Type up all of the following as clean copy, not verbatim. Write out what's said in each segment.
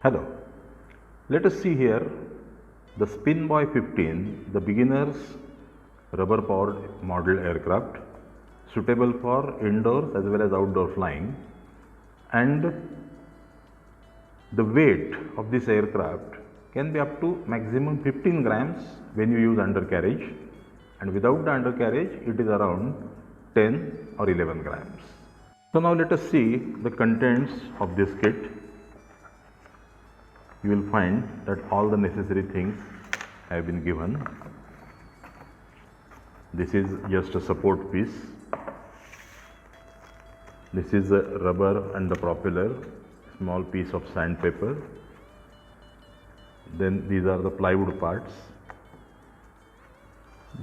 Hello, let us see here the Spinboy 15, the beginner's rubber powered model aircraft suitable for indoors as well as outdoor flying, and the weight of this aircraft can be up to maximum 15 grams when you use undercarriage, and without the undercarriage it is around 10 or 11 grams. So now let us see the contents of this kit. You will find that all the necessary things have been given. This is just a support piece. This is the rubber and the propeller, small piece of sandpaper. Then these are the plywood parts.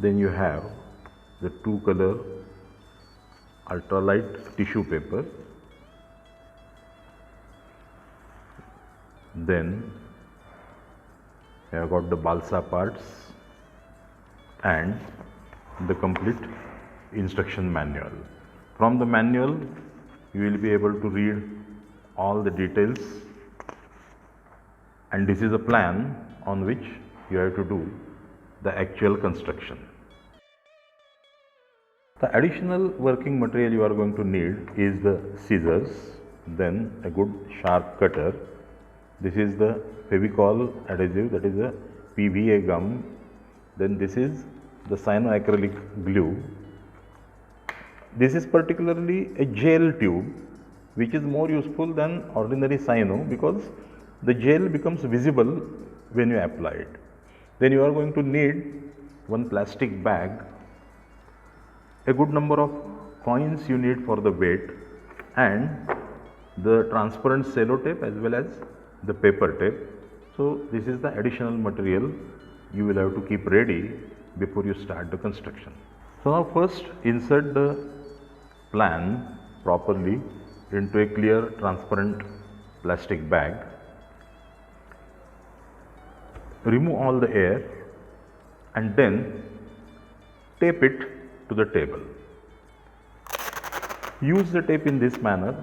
Then you have the two color ultralight tissue paper. Then I have got the balsa parts and the complete instruction manual. From the manual you will be able to read all the details, and this is a plan on which you have to do the actual construction. The additional working material you are going to need is the scissors, then a good sharp cutter. This is the Fevicol adhesive, that is a PVA gum. Then this is the cyanoacrylic glue. This is particularly a gel tube which is more useful than ordinary cyano because the gel becomes visible when you apply it. Then you are going to need one plastic bag, a good number of coins you need for the weight, and the transparent cello tape as well as the paper tape. So this is the additional material you will have to keep ready before you start the construction. So now first insert the plan properly into a clear transparent plastic bag. Remove all the air and then tape it to the table. Use the tape in this manner.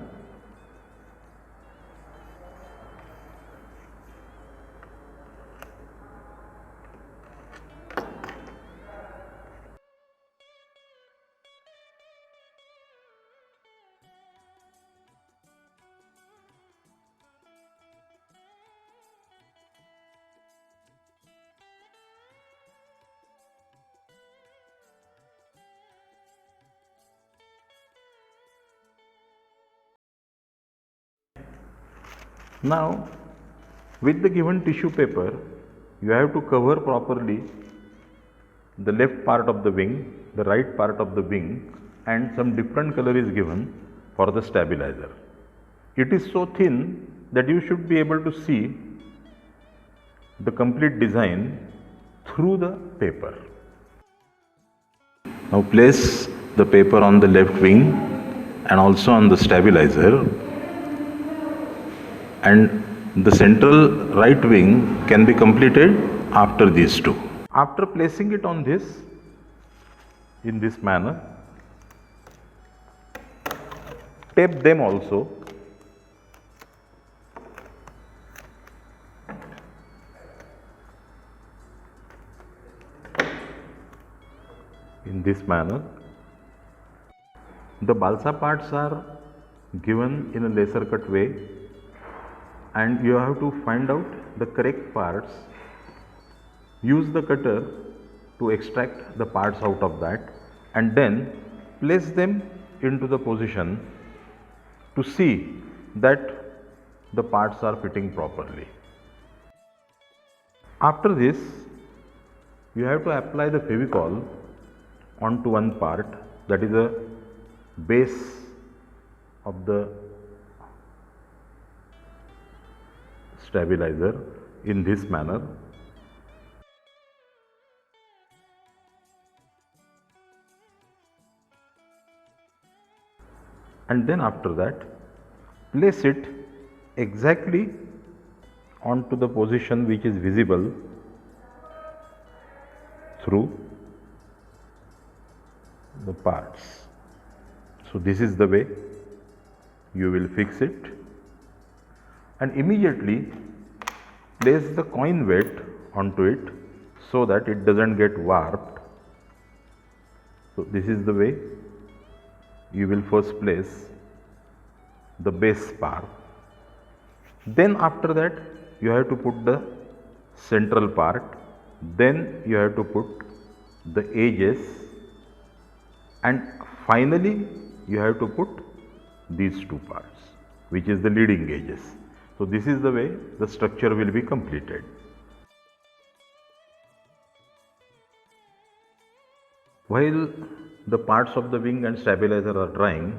Now, with the given tissue paper, you have to cover properly the left part of the wing, the right part of the wing, and some different color is given for the stabilizer. It is so thin that you should be able to see the complete design through the paper. Now place the paper on the left wing and also on the stabilizer, and the central right wing can be completed after these two. After placing it on this in this manner, tape them also. In this manner, the balsa parts are given in a laser cut way, and you have to find out the correct parts. Use the cutter to extract the parts out of that, and then place them into the position to see that the parts are fitting properly. After this, you have to apply the Fevicol onto one part, that is the base of the stabilizer, in this manner. And then after that, place it exactly onto the position which is visible through the parts. So this is the way you will fix it, and immediately place the coin weight onto it so that it doesn't get warped. So this is the way you will first place the base part. Then after that you have to put the central part, then you have to put the edges, and finally you have to put these two parts, which is the leading edges. So this is the way the structure will be completed. While the parts of the wing and stabilizer are drying,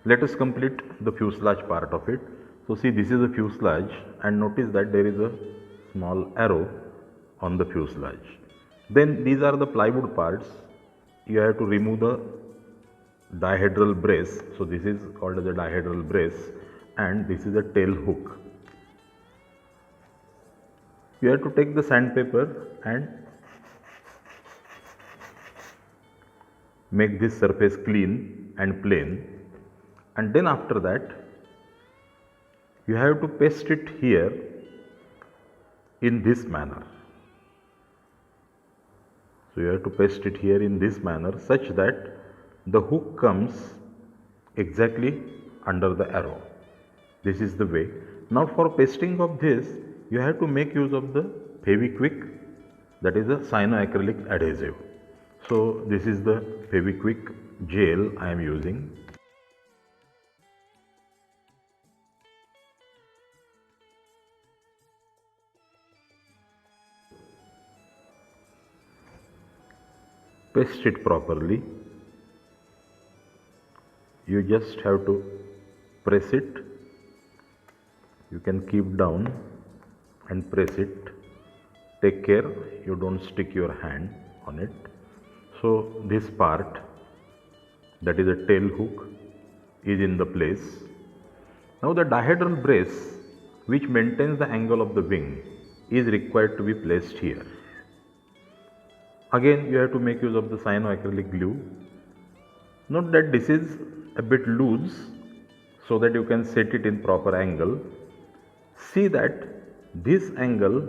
let us complete the fuselage part of it. So see, this is the fuselage, and notice that there is a small arrow on the fuselage. Then these are the plywood parts. You have to remove the dihedral brace. So this is called as a dihedral brace, and this is a tail hook. You have to take the sandpaper and make this surface clean and plain, and then after that you have to paste it here in this manner. So you have to paste it here in this manner such that the hook comes exactly under the arrow. This is the way. Now for pasting of this, you have to make use of the Fevikwik, that is a cyanoacrylic adhesive. So this is the Fevikwik gel I am using. Paste it properly. You just have to press it. You can keep down and press it. Take care you don't stick your hand on it. So this part, that is a tail hook, is in the place. Now the dihedral brace, which maintains the angle of the wing, is required to be placed here. Again you have to make use of the cyanoacrylic glue. Note that this is a bit loose so that you can set it in proper angle. See that this angle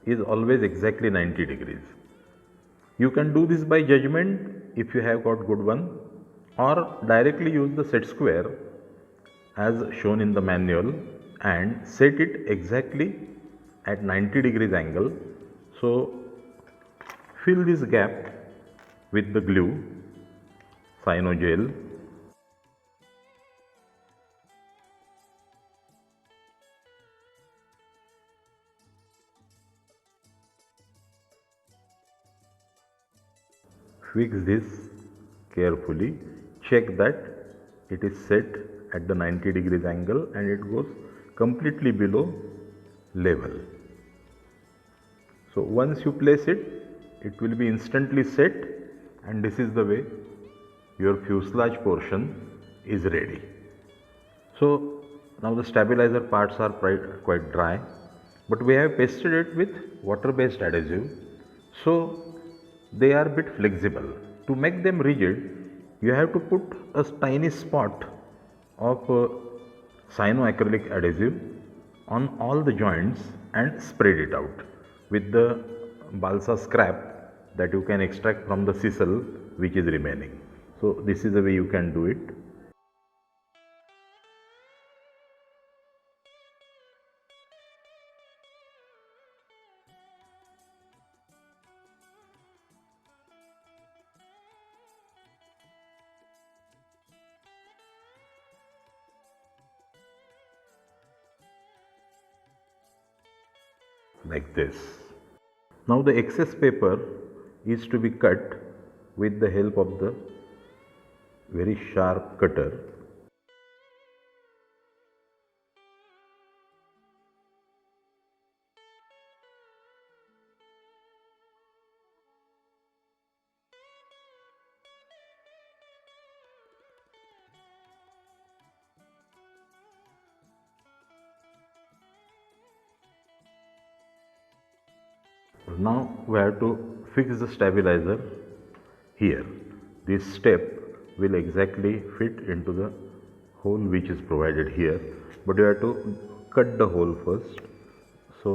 is always exactly 90 degrees. You can do this by judgment if you have got good one, or directly use the set square as shown in the manual and set it exactly at 90 degrees angle. So fill this gap with the glue, cyano gel. Fix this carefully, check that it is set at the 90 degrees angle and it goes completely below level. So once you place it, it will be instantly set, and this is the way your fuselage portion is ready. So now the stabilizer parts are quite dry, but we have pasted it with water based adhesive, so they are a bit flexible. To make them rigid, you have to put a tiny spot of cyanoacrylic adhesive on all the joints and spread it out with the balsa scrap that you can extract from the sisal which is remaining. So this is the way you can do it. Like this. Now the excess paper is to be cut with the help of the very sharp cutter. Now we have to fix the stabilizer here. This step will exactly fit into the hole which is provided here, but you have to cut the hole first. So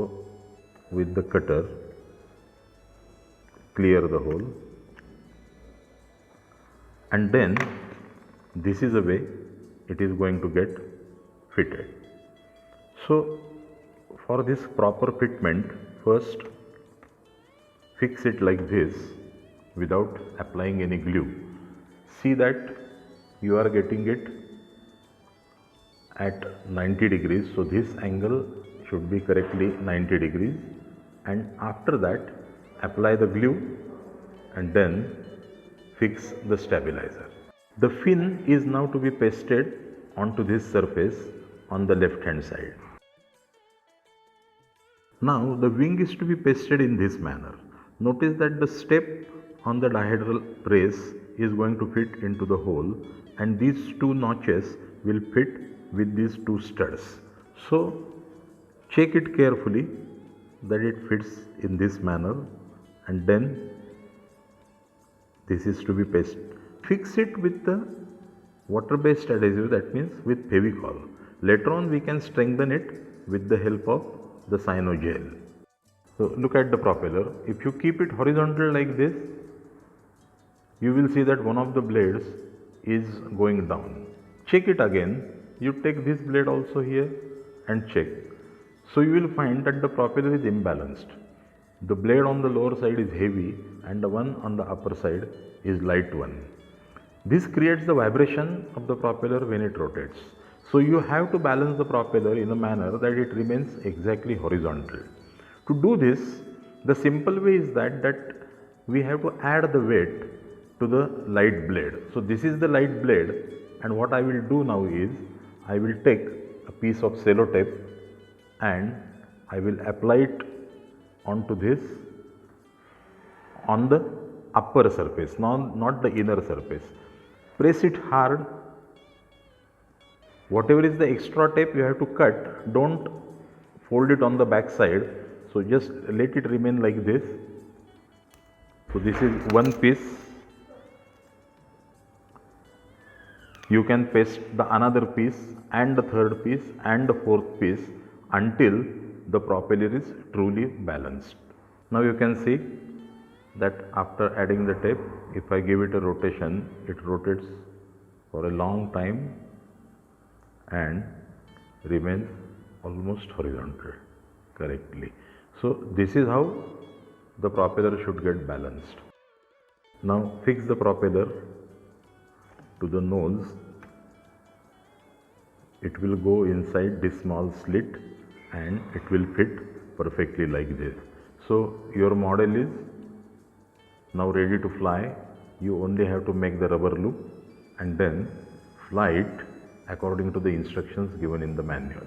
with the cutter, clear the hole, and then this is the way it is going to get fitted. So for this proper fitment, first fix it like this without applying any glue. See that you are getting it at 90 degrees, so this angle should be correctly 90 degrees, and after that apply the glue and then fix the stabilizer. The fin is now to be pasted onto this surface on the left hand side. Now the wing is to be pasted in this manner. Notice that the step on the dihedral brace is going to fit into the hole, and these two notches will fit with these two studs. So check it carefully that it fits in this manner, and then this is to be pasted. Fix it with the water based adhesive, that means with Fevicol. Later on we can strengthen it with the help of the Cyanogel. So look at the propeller. If you keep it horizontal like this, you will see that one of the blades is going down. Check it again. You take this blade also here and check. So you will find that the propeller is imbalanced. The blade on the lower side is heavy and the one on the upper side is light one. This creates the vibration of the propeller when it rotates. So you have to balance the propeller in a manner that it remains exactly horizontal. To do this, the simple way is that we have to add the weight to the light blade. So this is the light blade, and what I will do now is I will take a piece of cello tape and I will apply it onto this on the upper surface, not the inner surface. Press it hard. Whatever is the extra tape you have to cut, don't fold it on the back side. So just let it remain like this. So this is one piece. You can paste the another piece and the third piece and the fourth piece until the propeller is truly balanced. Now you can see that after adding the tape, if I give it a rotation, it rotates for a long time and remains almost horizontal correctly. So this is how the propeller should get balanced. Now fix the propeller to the nose. It will go inside this small slit and it will fit perfectly like this. So your model is now ready to fly. You only have to make the rubber loop and then fly it according to the instructions given in the manual.